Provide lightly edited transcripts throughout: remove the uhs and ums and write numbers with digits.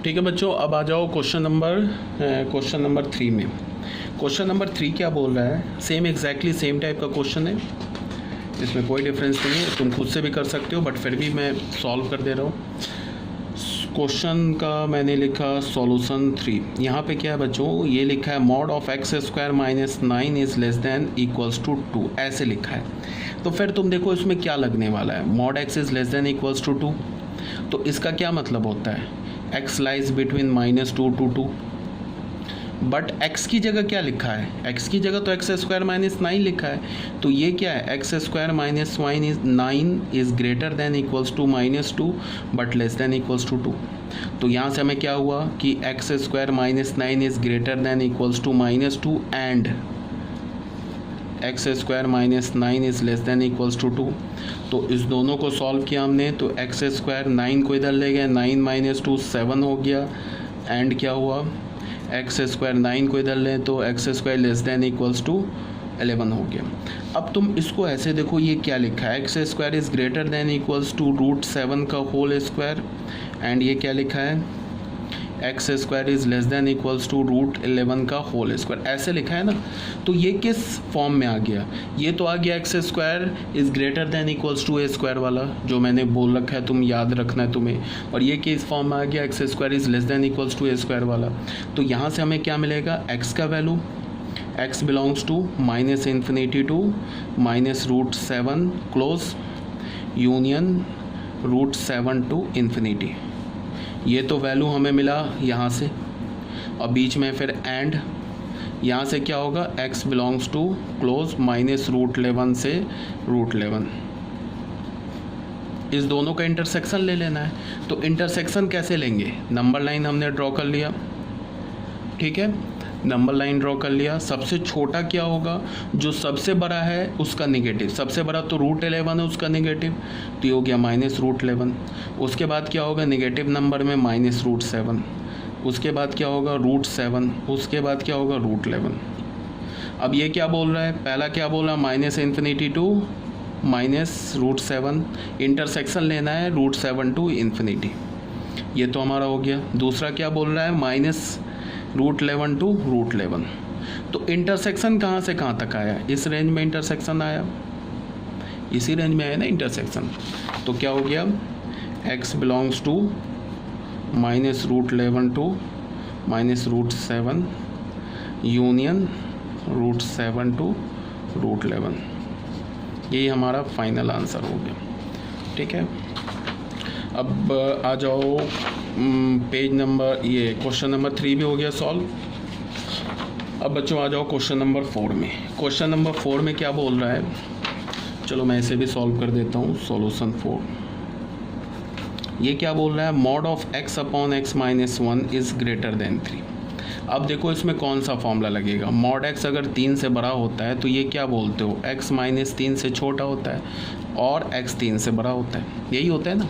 ठीक है बच्चों, अब आ जाओ क्वेश्चन नंबर 3 में। क्वेश्चन नंबर 3 क्या बोल रहा है? सेम एग्जैक्टली सेम टाइप का क्वेश्चन है, इसमें कोई डिफरेंस नहीं है, तुम खुद से भी कर सकते हो, बट फिर भी मैं सॉल्व कर दे रहा हूँ। क्वेश्चन का मैंने लिखा सॉल्यूशन 3। यहाँ पे क्या है बच्चों, ये लिखा है mod of x square minus 9 is less than equals to 2, ऐसे लिखा है। तो फिर तुम देखो इसमें क्या लगने वाला है, mod x is less than equals to 2, तो इसका क्या मतलब होता है, x lies between -2 to 2। But x की जगह क्या लिखा है, x की जगह तो एक्स स्क्वायर माइनस 9 लिखा है, तो ये क्या है, x square minus 9 is greater than equals to -2 but less than equals to 2। तो यहाँ से हमें क्या हुआ कि x square minus 9 is greater than equals to -2 and x square minus 9 is less than equals to 2। तो इस दोनों को सॉल्व किया हमने, तो एक्स स्क्वायर 9 को इधर ले गए, 9 माइनस 2 7 हो गया, एंड क्या हुआ, एक्स स्क्वायर 9 को इधर लें तो x square less than equals to 11 हो गया। अब तुम इसको ऐसे देखो, ये क्या लिखा है, x square is greater than equals to √7 का होल स्क्वायर, एंड ये क्या लिखा है, x square is less than equals to √11 का होल स्क्वायर, ऐसे लिखा है ना। तो ये किस फॉर्म में आ गया, ये तो आ गया x square is greater than equals to a square वाला, जो मैंने बोल रखा है, तुम याद रखना है तुम्हें। और ये किस फॉर्म में आ गया, x square is less than equals to a square वाला। तो यहाँ से हमें क्या मिलेगा, एक्स का value, x belongs to -∞ to -√7 close union √7 to ∞। ये तो वैल्यू हमें मिला यहाँ से, और बीच में फिर एंड, यहाँ से क्या होगा, x बिलोंग्स टू क्लोज -√11 से √11। इस दोनों का इंटरसेक्शन ले लेना है। तो इंटरसेक्शन कैसे लेंगे, नंबर लाइन हमने ड्रॉ कर लिया, ठीक है, नंबर लाइन ड्रॉ कर लिया। सबसे छोटा क्या होगा, जो सबसे बड़ा है उसका निगेटिव, सबसे बड़ा तो √11 है उसका निगेटिव, तो ये हो गया -√11। उसके बाद क्या होगा, निगेटिव नंबर में -√7, उसके बाद क्या होगा √7, उसके बाद क्या होगा √11। अब ये क्या बोल रहा है, पहला क्या बोल रहा है, -∞ टू -√7, इंटरसेक्शन लेना है √7 टू ∞, ये तो हमारा हो गया। दूसरा क्या बोल रहा है, -√11 टू √11। तो इंटरसेक्शन कहाँ से कहाँ तक आया, इस रेंज में इंटरसेक्शन आया, इसी रेंज में आया ना इंटरसेक्शन। तो क्या हो गया, x belongs to -√11 to -√7 union √7 to √11। यही हमारा फाइनल आंसर हो गया, ठीक है। अब आ जाओ पेज नंबर, ये क्वेश्चन नंबर 3 भी हो गया सॉल्व। अब बच्चों आ जाओ क्वेश्चन नंबर 4 में। क्वेश्चन नंबर 4 में क्या बोल रहा है, चलो मैं इसे भी सॉल्व कर देता हूँ, सॉल्यूशन 4। ये क्या बोल रहा है, mod of x upon x minus 1 is greater then 3। अब देखो इसमें कौन सा फॉर्मूला लगेगा, मॉड x अगर 3 से बड़ा होता है तो ये क्या बोलते हो, x माइनस 3 से छोटा होता है, और x 3 से बड़ा होता है, यही होता है ना।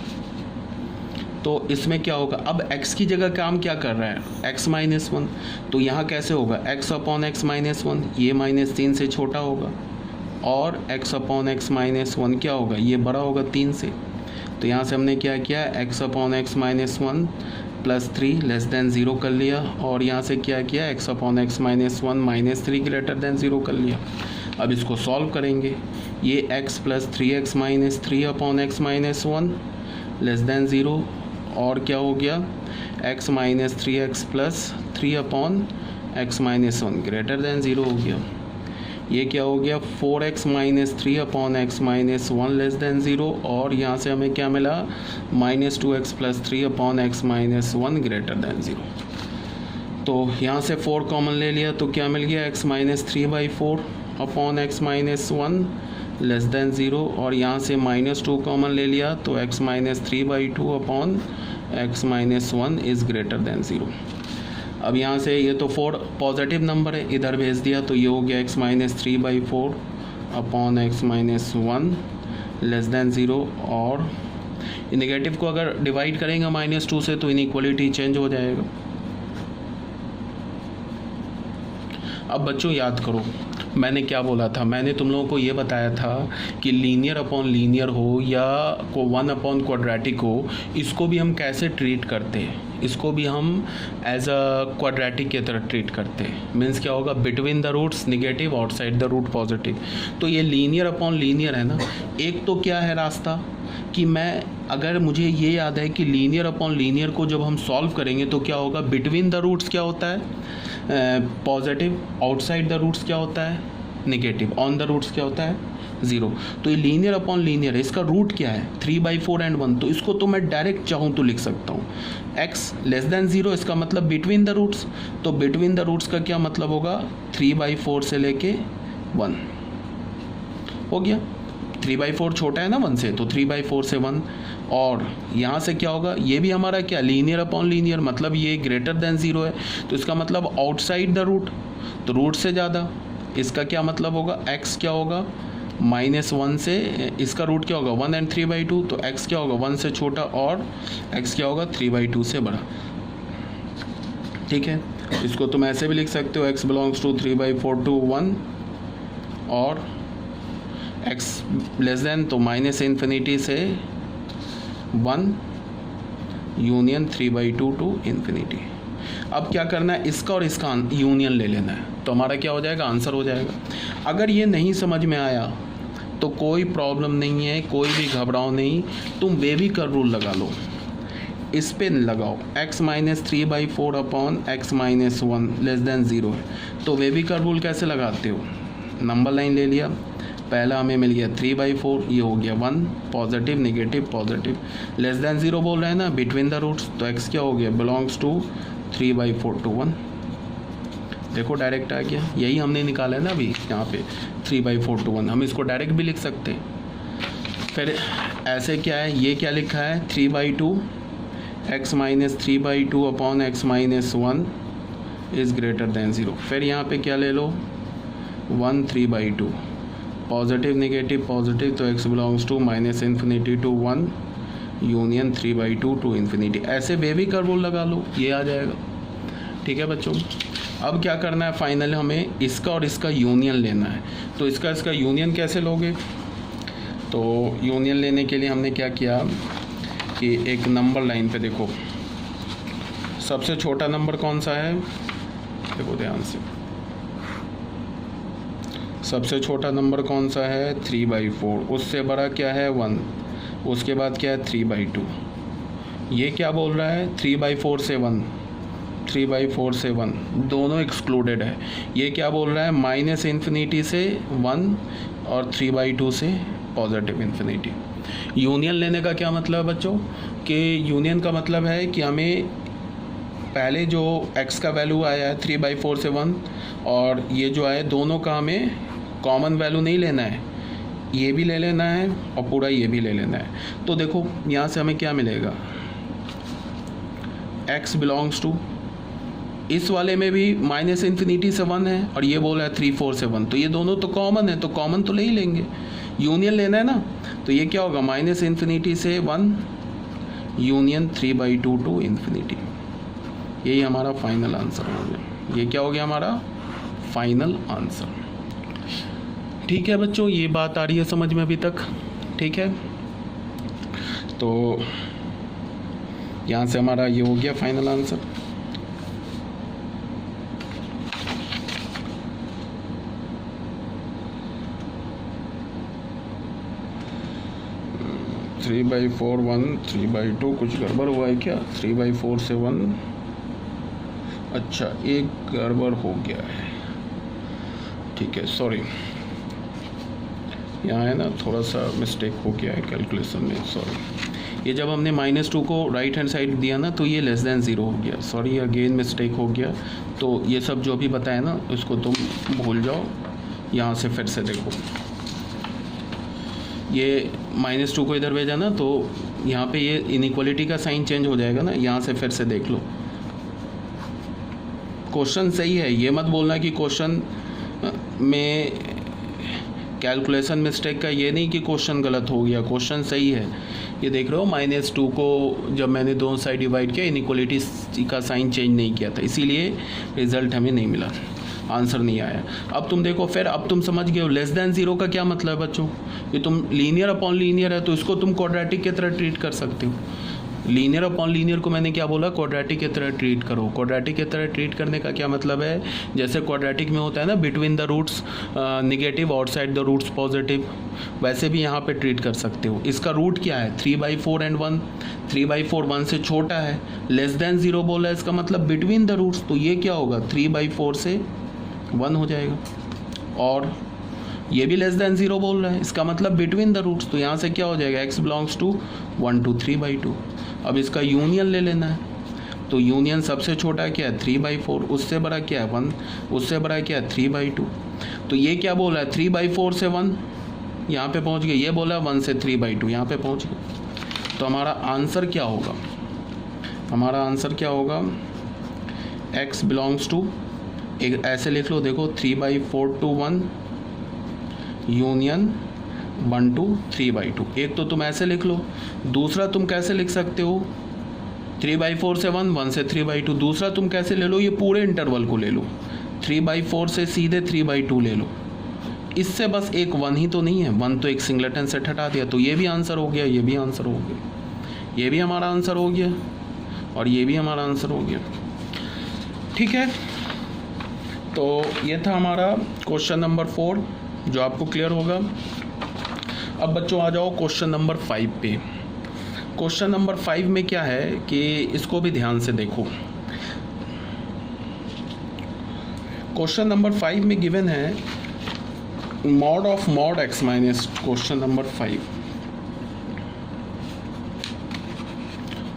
तो इसमें क्या होगा, अब x की जगह काम क्या कर रहा है, x माइनस 1, तो यहाँ कैसे होगा, x अपॉन x माइनस 1, ये -3 से छोटा होगा, और x अपॉन x माइनस 1 क्या होगा, ये बड़ा होगा 3 से। तो यहाँ से हमने क्या किया, x upon x minus 1 plus 3 less than 0 कर लिया, और यहाँ से क्या किया, x upon x minus 1 -3 greater than 0 कर लिया। अब इसको सॉल्व करेंगे, ये x plus 3x minus 3 upon x minus 1 less than 0, और क्या हो गया, x minus 3x plus 3 upon x minus 1 greater than 0 हो गया। ये क्या हो गया, 4x minus 3 upon x minus 1 less than 0, और यहाँ से हमें क्या मिला, -2x plus 3 upon x minus 1 greater than 0। तो यहाँ से 4 कॉमन ले लिया, तो क्या मिल गया, x minus 3/4 upon x minus 1 less than 0, और यहाँ से -2 कॉमन ले लिया, तो x minus 3/2 upon x minus 1 is greater than 0। अब यहाँ से ये तो 4 पॉजिटिव नंबर है, इधर भेज दिया, तो ये हो गया x minus 3/4 upon x minus 1 less than 0, और नेगेटिव को अगर डिवाइड करेंगे -2 से तो इनइक्वालिटी चेंज हो जाएगा। अब बच्चों याद करो, मैंने क्या बोला था, मैंने तुम लोगों को ये बताया था कि लीनियर अपॉन लीनियर हो या को 1 अपॉन क्वाड्रेटिक हो, इसको भी हम कैसे ट्रीट करते हैं, इसको भी हम एज अ क्वाड्रेटिक की तरह ट्रीट करते हैं। मीन्स क्या होगा, between the roots negative, outside the root positive. तो ये लीनियर अपॉन लीनियर है ना। एक तो क्या है रास्ता कि मैं, अगर मुझे ये याद है कि लीनियर अपॉन लीनियर को जब हम सॉल्व करेंगे तो क्या होगा, बिटवीन द रूट्स क्या होता है पॉजिटिव, आउटसाइड द रूट्स क्या होता है नेगेटिव, ऑन द रूट्स क्या होता है 0। तो ये लीनियर अपॉन लीनियर है, इसका रूट क्या है 3/4 एंड 1। तो इसको तो मैं डायरेक्ट चाहूँ तो लिख सकता हूँ x लेस देन 0, इसका मतलब बिटवीन द रूट्स। तो बिटवीन द रूट्स का क्या मतलब होगा 3/4 से लेके 1 हो गया। 3/4 छोटा है ना 1 से, तो 3/4 से 1। और यहाँ से क्या होगा, ये भी हमारा क्या लीनियर अपॉन लीनियर, मतलब ये ग्रेटर देन 0 है। तो इसका मतलब आउटसाइड द रूट, तो रूट से ज़्यादा। इसका क्या मतलब होगा, x क्या होगा -1 से, इसका रूट क्या होगा 1 एंड 3/2। तो x क्या होगा 1 से छोटा और x क्या होगा 3/2 से बड़ा। ठीक है, इसको तुम ऐसे भी लिख सकते हो, x बिलोंग्स टू 3/4 to 1 और x लेस देन तो -∞ से 1 यूनियन 3/2 to ∞। अब क्या करना है, इसका और इसका यूनियन ले लेना है, तो हमारा क्या हो जाएगा, आंसर हो जाएगा। अगर ये नहीं समझ में आया तो कोई प्रॉब्लम नहीं है, कोई भी घबराओ नहीं, तुम वेवी कर्व रूल लगा लो, इस पे लगाओ। x - 3/4 upon x - 1 less than 0 है। तो वेवी कर्व रूल कैसे लगाते हो, नंबर लाइन ले लिया, पहला हमें मिल गया 3/4, ये हो गया 1 positive negative positive, less than 0 बोल रहे हैं ना, बिटवीन द रूट्स। तो x क्या हो गया बिलोंग्स टू 3/4 to 1। देखो डायरेक्ट आ गया, यही हमने निकाला है ना अभी यहाँ पे 3/4 to 1। हम इसको डायरेक्ट भी लिख सकते हैं। फिर ऐसे क्या है, ये क्या लिखा है 3/2 x - 3/2 upon x - 1 is greater than 0। फिर यहाँ पे क्या ले लो 1 3/2 पॉजिटिव नेगेटिव पॉजिटिव, तो x belongs to -∞ to 1 union 3/2 to ∞। ऐसे वेवी कर्व रूल लगा लो, ये आ जाएगा। ठीक है बच्चों, अब क्या करना है, फाइनल हमें इसका और इसका यूनियन लेना है। तो इसका यूनियन कैसे लोगे, तो यूनियन लेने के लिए हमने क्या किया कि एक नंबर लाइन पे देखो, सबसे छोटा नंबर कौन सा है, देखो ध्यान से, सबसे छोटा नंबर कौन सा है 3/4, उससे बड़ा क्या है 1, उसके बाद क्या है 3/2। ये क्या बोल रहा है 3/4 से 1, 3/4 से 1 दोनों एक्सक्लूडेड है। ये क्या बोल रहा है -∞ से 1 और 3/2 से पॉजिटिव ∞। यूनियन लेने का क्या मतलब है बच्चों, कि यूनियन का मतलब है कि हमें पहले जो x का वैल्यू आया है 3/4 से 1 और ये जो आया दोनों का हमें कॉमन वैल्यू नहीं लेना है, ये भी ले लेना है और पूरा ये भी ले लेना है। तो देखो यहाँ से हमें क्या मिलेगा, x बिलोंग्स टू, इस वाले में भी -∞ से 1 है और ये बोला है 3/4 से 1, तो ये दोनों तो कॉमन है, तो कॉमन तो ले ही लेंगे, यूनियन लेना है ना। तो ये क्या होगा -∞ से 1 यूनियन 3/2 to ∞। यही हमारा फाइनल आंसर हो गया। ये क्या हो गया हमारा फाइनल आंसर। ठीक है बच्चों, ये बात आ रही है समझ में अभी तक, ठीक है। तो यहाँ से हमारा ये हो गया final answer. Three by four 1 3/2 कुछ गड़बड़ हुआ है क्या, 3/4 से 1, अच्छा एक गड़बड़ हो गया है, ठीक है सॉरी, यहाँ है ना थोड़ा सा मिस्टेक हो गया है कैलकुलेशन में, सॉरी। ये जब हमने -2 को राइट हैंड साइड दिया ना तो ये लेस देन 0 हो गया, सॉरी अगेन मिस्टेक हो गया। तो ये सब जो भी बताया ना इसको तुम भूल जाओ, यहाँ से फिर से देखो, ये -2 को इधर भेजा ना तो यहाँ पे ये इनइक्वालिटी का साइन चेंज हो जाएगा ना, यहाँ से फिर से देख लो। क्वेश्चन सही है, ये मत बोलना कि क्वेश्चन में कैलकुलेशन मिस्टेक का ये नहीं कि क्वेश्चन गलत हो गया, क्वेश्चन सही है। ये देख रहे हो -2 को जब मैंने दोनों साइड डिवाइड किया इनइक्वालिटी का साइन चेंज नहीं किया था, इसीलिए रिजल्ट हमें नहीं मिला, आंसर नहीं आया। अब तुम देखो, फिर अब तुम समझ गए हो लेस देन 0 का क्या मतलब है बच्चों, ये तुम लीनियर अपॉन लीनियर है तो इसको तुम क्वाड्रेटिक की तरह ट्रीट कर सकते हो। लीनियर अपॉन लीनियर को मैंने क्या बोला, क्वाड्रेटिक की तरह ट्रीट करो। क्वाड्रेटिक की तरह ट्रीट करने का क्या मतलब है, जैसे क्वाड्रेटिक में होता है ना between the roots negative, outside the roots positive, वैसे भी यहाँ पे ट्रीट कर सकते हो। इसका रूट क्या है 3/4 एंड 1, 3/4 1 से छोटा है, लेस देन 0 बोला है, इसका मतलब बिटवीन द रूट्स, तो ये क्या होगा 3/4 से 1 हो जाएगा। और ये भी लेस देन 0 बोल रहा है, इसका मतलब बिटवीन द रूट्स, तो यहाँ से क्या हो जाएगा x बिलोंग्स टू 1 to 3/2। अब इसका यूनियन ले लेना है, तो यूनियन सबसे छोटा क्या है 3/4, उससे बड़ा क्या है 1, उससे बड़ा क्या है 3/2। तो ये क्या बोला है 3/4 से 1 यहाँ पे पहुँच गए, ये बोला 1 से 3/2 यहाँ पे पहुँच गए। तो हमारा आंसर क्या होगा, हमारा आंसर क्या होगा, x बिलोंग्स टू, एक ऐसे लिख लो, देखो 3/4 to 1 यूनियन 1 to 3/2। एक तो तुम ऐसे लिख लो, दूसरा तुम कैसे लिख सकते हो 3/4 से 1, 1 से 3/2। दूसरा तुम कैसे ले लो, ये पूरे इंटरवल को ले लो, 3/4 से सीधे 3/2 ले लो। इससे बस एक 1 ही तो नहीं है, 1 तो एक सिंगलेटन सेट हटा दिया, तो ये भी आंसर हो गया, ये भी आंसर हो गया, ये भी हमारा आंसर हो गया, और ये भी हमारा आंसर हो गया। ठीक है, तो ये था हमारा क्वेश्चन नंबर 4 जो आपको क्लियर होगा। अब बच्चों आ जाओ क्वेश्चन नंबर 5 पे। क्वेश्चन नंबर 5 में क्या है कि इसको भी ध्यान से देखो। क्वेश्चन नंबर 5 में गिवन है mod of mod x minus, question number 5,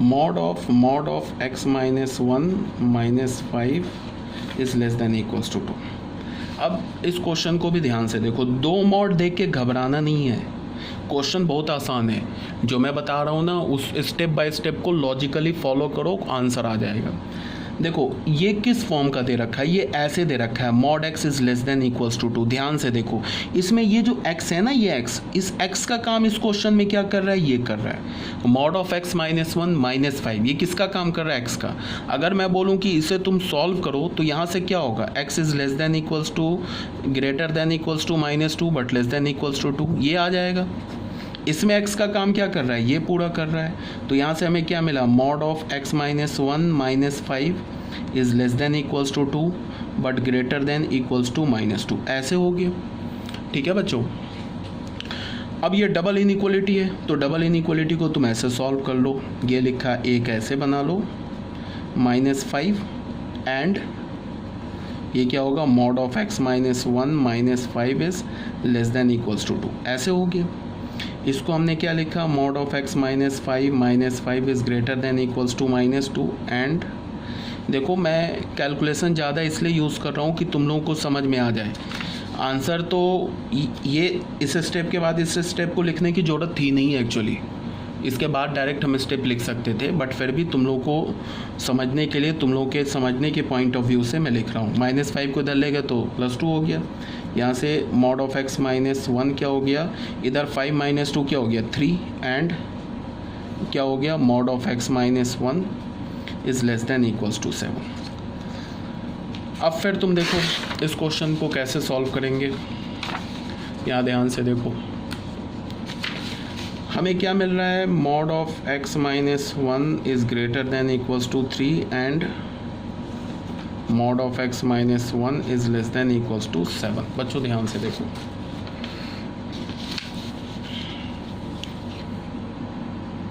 mod of x minus 1 minus 5 is less than equals to 2। अब इस क्वेश्चन को भी ध्यान से देखो, दो मॉड देख के घबराना नहीं है, क्वेश्चन बहुत आसान है, जो मैं बता रहा हूँ ना उस स्टेप बाय स्टेप को लॉजिकली फॉलो करो, आंसर आ जाएगा। देखो ये किस फॉर्म का दे रखा है, ये ऐसे दे रखा है mod x is less than equals to 2। ध्यान से देखो, इसमें ये जो x है ना, ये x, इस x का काम इस क्वेश्चन में क्या कर रहा है, ये कर रहा है mod of x minus 1 minus 5, ये किसका काम कर रहा है, x का। अगर मैं बोलूँ कि इसे तुम सॉल्व करो तो यहाँ से क्या होगा, x is less than equals to, greater than equals to -2 but less than equals to 2, ये आ जाएगा। इसमें x का काम क्या कर रहा है, ये पूरा कर रहा है। तो यहाँ से हमें क्या मिला, mod of x minus 1 minus 5 is less than equals to 2 but greater than equals to -2, ऐसे हो गया। ठीक है बच्चों, अब ये डबल इनइक्वालिटी है, तो डबल इनइक्वालिटी को तुम ऐसे सॉल्व कर लो, ये लिखा एक ऐसे बना लो -5 एंड ये क्या होगा, mod of x minus 1 minus 5 is less than equals to 2, ऐसे हो गया। इसको हमने क्या लिखा, mod of x minus 5 minus 5 is greater than equals to -2 and, देखो मैं कैलकुलेशन ज़्यादा इसलिए यूज़ कर रहा हूँ कि तुम लोगों को समझ में आ जाए आंसर। तो ये इस स्टेप के बाद इस स्टेप को लिखने की ज़रूरत थी नहीं एक्चुअली, इसके बाद डायरेक्ट हम स्टेप लिख सकते थे, बट फिर भी तुम लोगों को समझने के लिए, तुम लोगों के समझने के पॉइंट ऑफ व्यू से मैं लिख रहा हूँ। -5 को इधर ले गए तो +2 हो गया, यहाँ से मॉड ऑफ x माइनस 1 क्या हो गया, इधर 5 माइनस 2 क्या हो गया 3 एंड क्या हो गया, mod of x minus 1 is less than equals to 7। अब फिर तुम देखो इस क्वेश्चन को कैसे सॉल्व करेंगे, यहाँ ध्यान से देखो, हमें क्या मिल रहा है, mod of x minus 1 is greater than equals to 3 and mod of x minus 1 is less than equals to 7। बच्चों ध्यान से देखो,